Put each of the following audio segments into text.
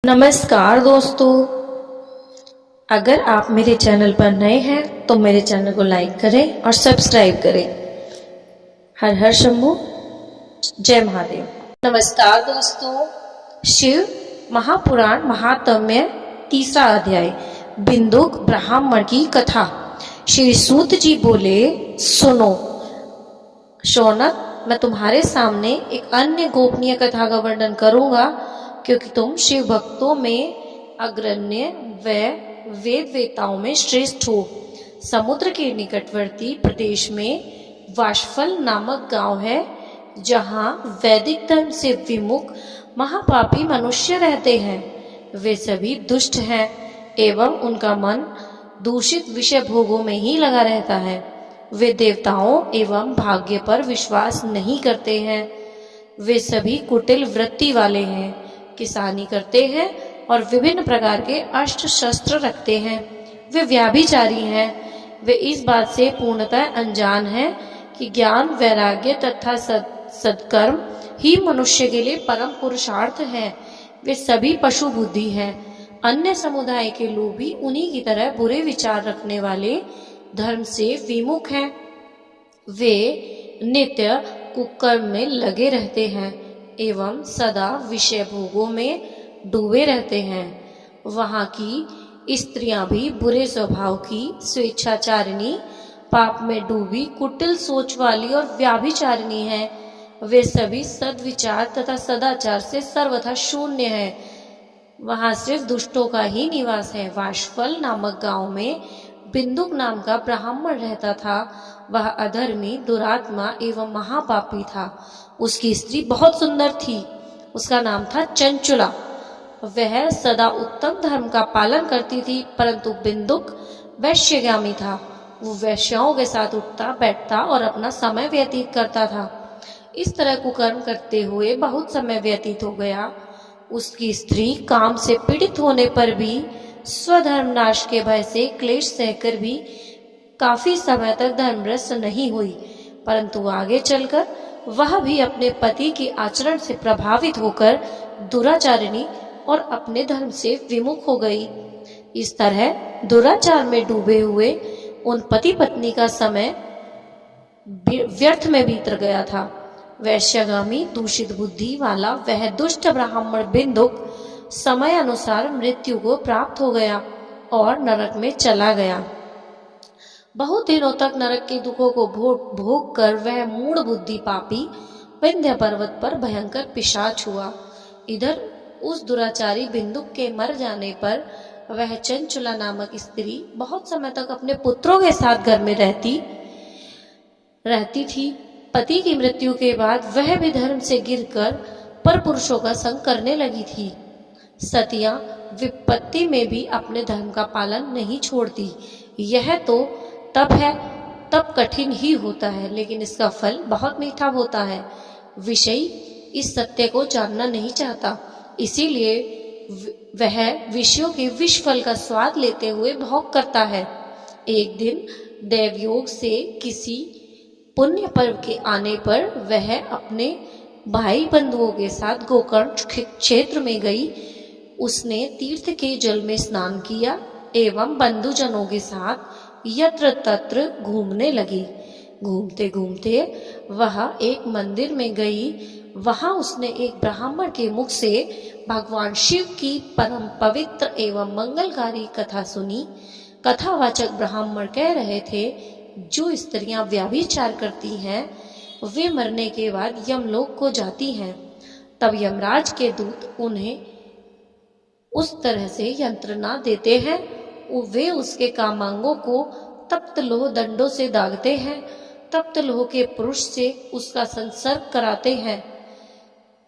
नमस्कार दोस्तों, अगर आप मेरे चैनल पर नए हैं तो मेरे चैनल को लाइक करें और सब्सक्राइब करें। हर हर शंभू, जय महादेव। नमस्कार दोस्तों, शिव महापुराण महात्म्य तीसरा अध्याय बिंदुक ब्राह्मण की कथा। श्री सूत जी बोले, सुनो शौनक, मैं तुम्हारे सामने एक अन्य गोपनीय कथा का वर्णन करूंगा, क्योंकि तुम शिव भक्तों में अग्रण्य व वेद वेताओं में श्रेष्ठ हो। समुद्र के निकटवर्ती प्रदेश में वाशफल नामक गांव है, जहां वैदिक धर्म से विमुख महापापी मनुष्य रहते हैं। वे सभी दुष्ट हैं एवं उनका मन दूषित विषय भोगों में ही लगा रहता है। वे देवताओं एवं भाग्य पर विश्वास नहीं करते हैं। वे सभी कुटिल वृत्ति वाले हैं, किसानी करते हैं और विभिन्न प्रकार के अस्त्र शस्त्र रखते हैं। वे व्याभिचारी हैं। वे इस बात से पूर्णतः अनजान हैं कि ज्ञान, वैराग्य तथा सत्कर्म ही मनुष्य के लिए परम पुरुषार्थ है। वे सभी पशु बुद्धि हैं। अन्य समुदाय के लोग भी उन्हीं की तरह बुरे विचार रखने वाले धर्म से विमुख हैं। वे नित्य कुकर्म में लगे रहते हैं एवं सदा विषय भोगों में डूबे रहते हैं। वहां की स्त्रियां भी बुरे स्वभाव की, स्वेच्छाचारिणी, पाप में डूबी, कुटिल सोच वाली और व्याभिचारिणी हैं। वे सभी सद्विचार तथा सदाचार से सर्वथा शून्य हैं। वहां सिर्फ दुष्टों का ही निवास है। वाशफल नामक गांव में बिंदुक नाम का ब्राह्मण रहता था। वह अधर्मी, दुरात्मा एवं महापापी था। उसकी स्त्री बहुत सुंदर थी। उसका नाम था चंचुला। वह सदा उत्तम धर्म का पालन करती थी, परंतु बिंदुक वैश्यगामी था। वो वैश्याओं के साथ उठता बैठता और अपना समय व्यतीत करता था। इस तरह कुकर्म करते हुए बहुत समय व्यतीत हो गया। उसकी स्त्री काम से पीड़ित होने पर भी, स्वधर्म नाश के भय से क्लेश सहकर भी काफी समय तक धर्मभ्रष्ट नहीं हुई, परंतु आगे चलकर वह भी अपने पति के आचरण से प्रभावित होकर दुराचारिणी और अपने धर्म से विमुख हो गई। इस तरह दुराचार में डूबे हुए उन पति पत्नी का समय व्यर्थ में बीत गया था। वैश्यगामी, दूषित बुद्धि वाला वह दुष्ट ब्राह्मण बिंदुक समय अनुसार मृत्यु को प्राप्त हो गया और नरक में चला गया। बहुत दिनों तक नरक के दुखों को भोग कर वह मूढ़ बुद्धि पापी विंध्य पर्वत पर भयंकर पिशाच हुआ। इधर उस दुराचारी बिंदुक के मर जाने पर वह चंचुला नामक स्त्री बहुत समय तक अपने पुत्रों के साथ घर में रहती थी। पति की मृत्यु के बाद वह भी धर्म से गिरकर पर पुरुषों का संग करने लगी थी। सतियां विपत्ति में भी अपने धर्म का पालन नहीं छोड़ती। यह तो तप है, तप कठिन ही होता है, लेकिन इसका फल बहुत मीठा होता है। विषयी इस सत्य को जानना नहीं चाहता, इसीलिए वह विषयों के विष फल का स्वाद लेते हुए भोग करता है। एक दिन देवयोग से किसी पुण्य पर्व के आने पर वह अपने भाई बंधुओं के साथ गोकर्ण क्षेत्र में गई। उसने तीर्थ के जल में स्नान किया एवं बंधुजनों के साथ यत्र तत्र घूमने लगी। घूमते घूमते वह एक मंदिर में गई। वहां उसने एक ब्राह्मण के मुख से भगवान शिव की परम पवित्र एवं मंगलकारी कथा सुनी। कथावाचक ब्राह्मण कह रहे थे, जो स्त्रियां व्यभिचार करती हैं वे मरने के बाद यमलोक को जाती हैं। तब यमराज के दूत उन्हें उस तरह से यंत्रणा देते हैं, वे उसके कामांगों को तप्त लोह दंडों से दागते हैं। तप्त लोह के पुरुष से उसका संसर्ग कराते हैं।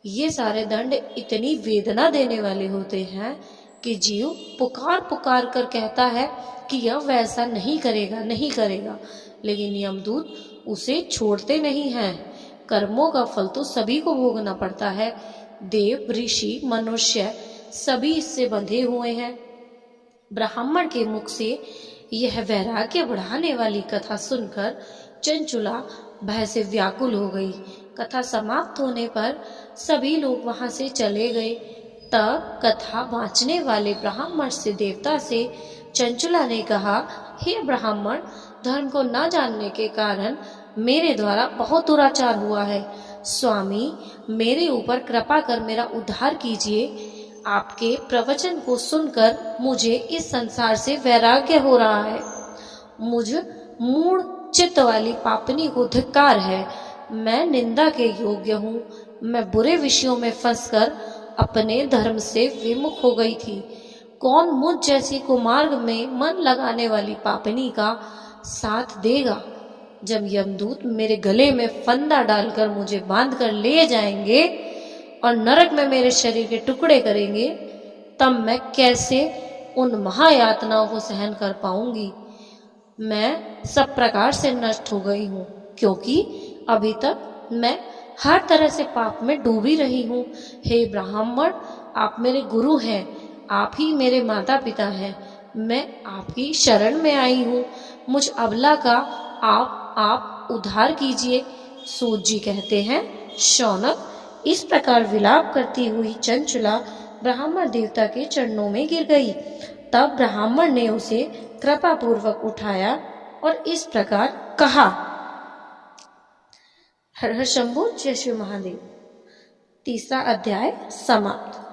ये सारे दंड इतनी वेदना देने वाले होते हैं कि जीव पुकार पुकार कर कहता है कि यह वैसा नहीं करेगा, नहीं करेगा, लेकिन यमदूत उसे छोड़ते नहीं हैं। कर्मों का फल तो सभी को भोगना पड़ता है। देव, ऋषि, मनुष्य सभी इससे बंधे हुए हैं। ब्राह्मण के मुख से यह वैराग्य बढ़ाने वाली कथा सुनकर चंचुला भय से व्याकुल हो गई। कथा समाप्त होने पर सभी लोग वहां से चले गए। तब कथा वाँचने वाले ब्राह्मण से देवता से चंचुला ने कहा, हे ब्राह्मण, धर्म को न जानने के कारण मेरे द्वारा बहुत दुराचार हुआ है। स्वामी, मेरे ऊपर कृपा कर मेरा उद्धार कीजिए। आपके प्रवचन को सुनकर मुझे इस संसार से वैराग्य हो रहा है। मुझ मूढ़ चित्त वाली पापनी को धिक्कार है। मैं निंदा के योग्य हूँ। मैं बुरे विषयों में फंसकर अपने धर्म से विमुख हो गई थी। कौन मुझ जैसी कुमार्ग में मन लगाने वाली पापनी का साथ देगा? जब यमदूत मेरे गले में फंदा डालकर मुझे बांधकर ले जाएंगे और नरक में मेरे शरीर के टुकड़े करेंगे, तब मैं कैसे उन महायातनाओं को सहन कर पाऊंगी। मैं सब प्रकार से नष्ट हो गई हूँ, क्योंकि अभी तक मैं हर तरह से पाप में डूबी रही हूँ। हे ब्राह्मण, आप मेरे गुरु हैं, आप ही मेरे माता पिता हैं। मैं आपकी शरण में आई हूँ। मुझ अबला का आप उद्धार कीजिए। सूत जी कहते हैं, शौनक, इस प्रकार विलाप करती हुई चंचुला ब्राह्मण देवता के चरणों में गिर गई। तब ब्राह्मण ने उसे कृपा पूर्वक उठाया और इस प्रकार कहा। हर हर शंभू, जय श्री महादेव। तीसरा अध्याय समाप्त।